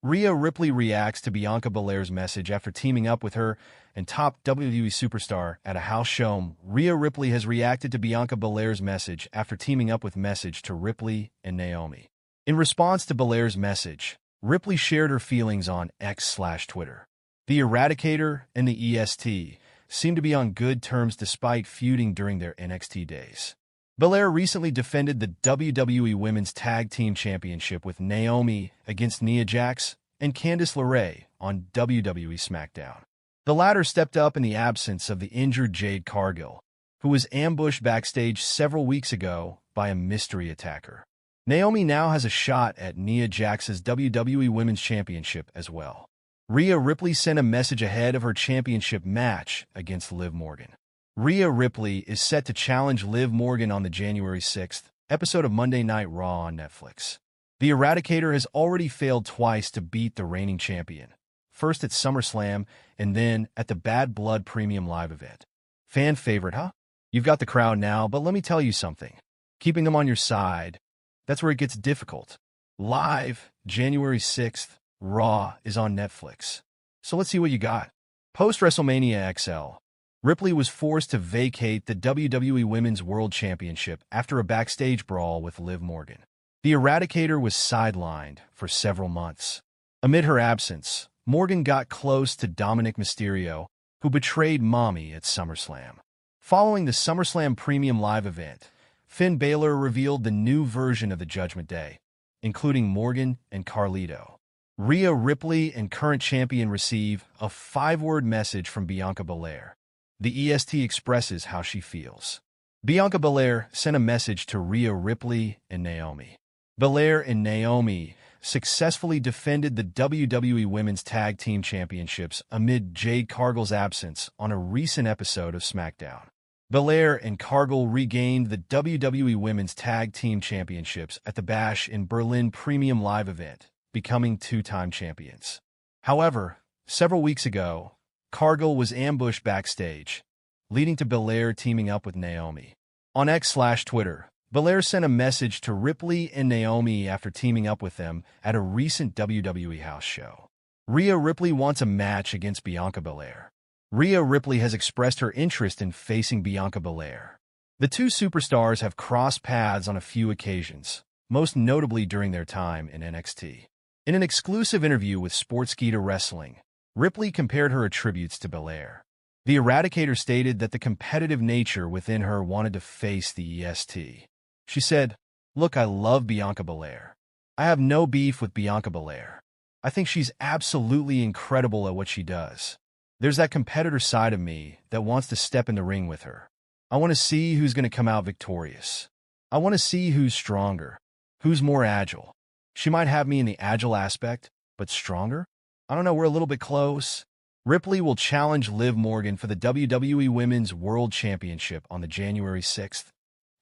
Rhea Ripley reacts to Bianca Belair's message after teaming up with her and top WWE superstar at a house show. Rhea Ripley has reacted to Bianca Belair's message after teaming up with message to Ripley and Naomi. In response to Belair's message, Ripley shared her feelings on X/Twitter. The Eradicator and the EST seem to be on good terms despite feuding during their NXT days. Belair recently defended the WWE Women's Tag Team Championship with Naomi against Nia Jax and Candice LeRae on WWE SmackDown. The latter stepped up in the absence of the injured Jade Cargill, who was ambushed backstage several weeks ago by a mystery attacker. Naomi now has a shot at Nia Jax's WWE Women's Championship as well. Rhea Ripley sent a message ahead of her championship match against Liv Morgan. Rhea Ripley is set to challenge Liv Morgan on the January 6th episode of Monday Night Raw on Netflix. The Eradicator has already failed twice to beat the reigning champion, first at SummerSlam and then at the Bad Blood Premium Live event. Fan favorite, huh? You've got the crowd now, but let me tell you something. Keeping them on your side, that's where it gets difficult. Live, January 6th, Raw is on Netflix. So let's see what you got. Post-WrestleMania XL, Ripley was forced to vacate the WWE Women's World Championship after a backstage brawl with Liv Morgan. The Eradicator was sidelined for several months. Amid her absence, Morgan got close to Dominic Mysterio, who betrayed Mommy at SummerSlam. Following the SummerSlam Premium Live event, Finn Balor revealed the new version of the Judgment Day, including Morgan and Carlito. Rhea Ripley and current champion receive a 5-word message from Bianca Belair. The EST expresses how she feels. Bianca Belair sent a message to Rhea Ripley and Naomi. Belair and Naomi successfully defended the WWE Women's Tag Team Championships amid Jade Cargill's absence on a recent episode of SmackDown. Belair and Cargill regained the WWE Women's Tag Team Championships at the Bash in Berlin Premium Live event, becoming 2-time champions. However, several weeks ago, Cargill was ambushed backstage, leading to Belair teaming up with Naomi. On X/Twitter, Belair sent a message to Ripley and Naomi after teaming up with them at a recent WWE house show. Rhea Ripley wants a match against Bianca Belair. Rhea Ripley has expressed her interest in facing Bianca Belair. The two superstars have crossed paths on a few occasions, most notably during their time in NXT. In an exclusive interview with Sportskeeda Wrestling, Ripley compared her attributes to Belair. The Eradicator stated that the competitive nature within her wanted to face the EST. She said, "Look, I love Bianca Belair. I have no beef with Bianca Belair. I think she's absolutely incredible at what she does. There's that competitor side of me that wants to step in the ring with her. I want to see who's going to come out victorious. I want to see who's stronger, who's more agile. She might have me in the agile aspect, but stronger? I don't know, we're a little bit close." Ripley will challenge Liv Morgan for the WWE Women's World Championship on the January 6th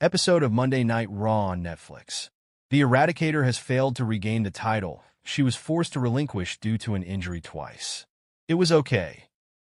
episode of Monday Night Raw on Netflix. The Eradicator has failed to regain the title she was forced to relinquish due to an injury twice. It was okay.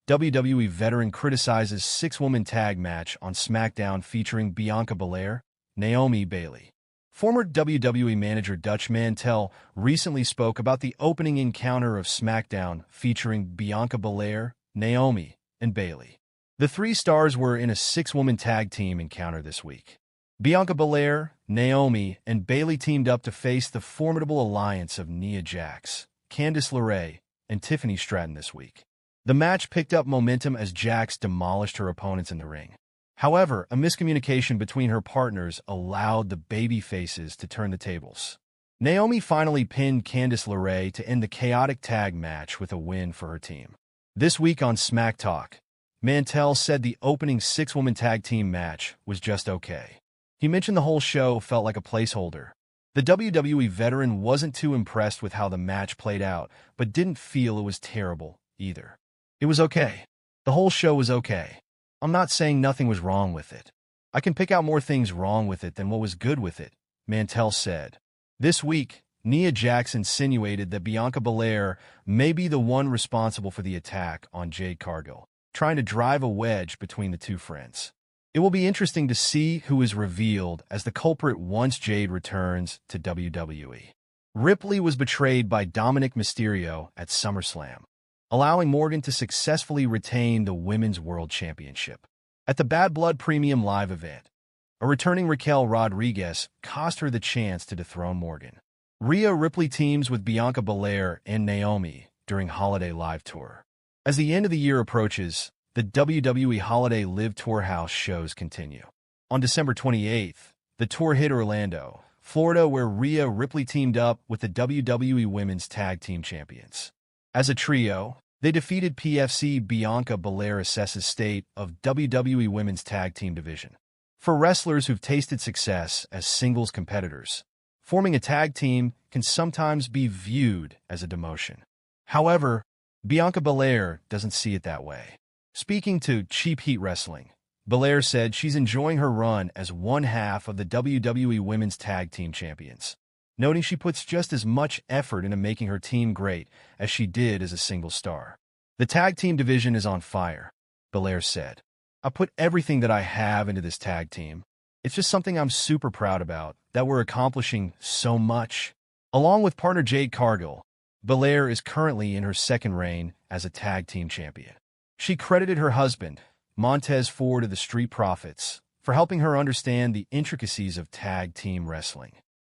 WWE veteran criticizes 6-woman tag match on SmackDown featuring Bianca Belair, Naomi Bailey. Former WWE manager Dutch Mantel recently spoke about the opening encounter of SmackDown featuring Bianca Belair, Naomi, and Bailey. The 3 stars were in a 6-woman tag team encounter this week. Bianca Belair, Naomi, and Bailey teamed up to face the formidable alliance of Nia Jax, Candice LeRae, and Tiffany Stratton this week. The match picked up momentum as Jax demolished her opponents in the ring. However, a miscommunication between her partners allowed the babyfaces to turn the tables. Naomi finally pinned Candice LeRae to end the chaotic tag match with a win for her team. This week on Smack Talk, Mantel said the opening 6-woman tag team match was just okay. He mentioned the whole show felt like a placeholder. The WWE veteran wasn't too impressed with how the match played out, but didn't feel it was terrible either. It was okay. The whole show was okay. I'm not saying nothing was wrong with it. I can pick out more things wrong with it than what was good with it, Mantel said. This week, Nia Jax insinuated that Bianca Belair may be the one responsible for the attack on Jade Cargill, trying to drive a wedge between the two friends. It will be interesting to see who is revealed as the culprit once Jade returns to WWE. Ripley was betrayed by Dominic Mysterio at SummerSlam, allowing Morgan to successfully retain the Women's World Championship. At the Bad Blood Premium Live event, a returning Raquel Rodriguez cost her the chance to dethrone Morgan. Rhea Ripley teams with Bianca Belair and Naomi during Holiday Live Tour. As the end of the year approaches, the WWE Holiday Live Tour house shows continue. On December 28th, the tour hit Orlando, Florida, where Rhea Ripley teamed up with the WWE Women's Tag Team Champions. As a trio, they defeated PFC Bianca Belair assesses state of WWE Women's Tag Team Division. For wrestlers who've tasted success as singles competitors, forming a tag team can sometimes be viewed as a demotion. However, Bianca Belair doesn't see it that way. Speaking to Cheap Heat Wrestling, Belair said she's enjoying her run as one half of the WWE Women's Tag Team Champions, noting she puts just as much effort into making her team great as she did as a single star. The tag team division is on fire, Belair said. I put everything that I have into this tag team. It's just something I'm super proud about, that we're accomplishing so much. Along with partner Jade Cargill, Belair is currently in her second reign as a tag team champion. She credited her husband, Montez Ford of the Street Profits, for helping her understand the intricacies of tag team wrestling.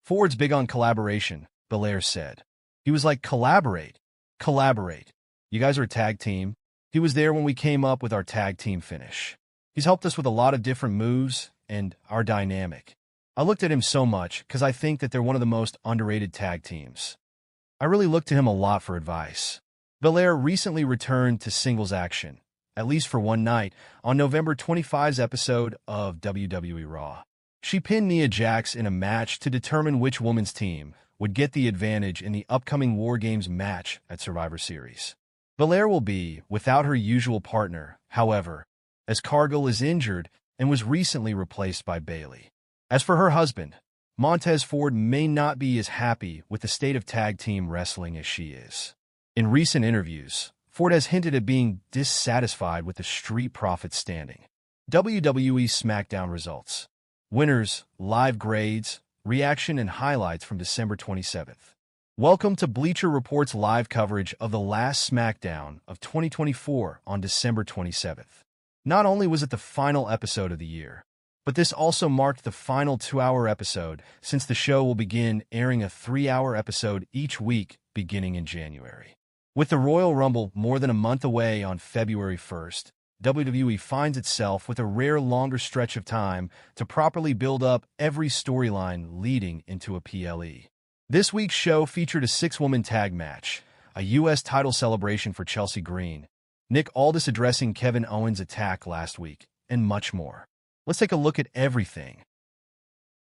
Ford's big on collaboration, Belair said. He was like, collaborate. You guys are a tag team. He was there when we came up with our tag team finish. He's helped us with a lot of different moves and our dynamic. I looked at him so much because I think that they're one of the most underrated tag teams. I really look to him a lot for advice. Belair recently returned to singles action, at least for one night, on November 25's episode of WWE Raw. She pinned Nia Jax in a match to determine which women's team would get the advantage in the upcoming War Games match at Survivor Series. Belair will be without her usual partner, however, as Cargill is injured and was recently replaced by Bayley. As for her husband, Montez Ford may not be as happy with the state of tag team wrestling as she is. In recent interviews, Ford has hinted at being dissatisfied with the Street Profits standing. WWE SmackDown results. Winners, live grades, reaction, and highlights from December 27th. Welcome to Bleacher Report's live coverage of the last SmackDown of 2024 on December 27th. Not only was it the final episode of the year, but this also marked the final 2-hour episode since the show will begin airing a 3-hour episode each week beginning in January. With the Royal Rumble more than a month away on February 1st, WWE finds itself with a rare longer stretch of time to properly build up every storyline leading into a PLE. This week's show featured a 6-woman tag match, a U.S. title celebration for Chelsea Green, Nick Aldis addressing Kevin Owens' attack last week, and much more. Let's take a look at everything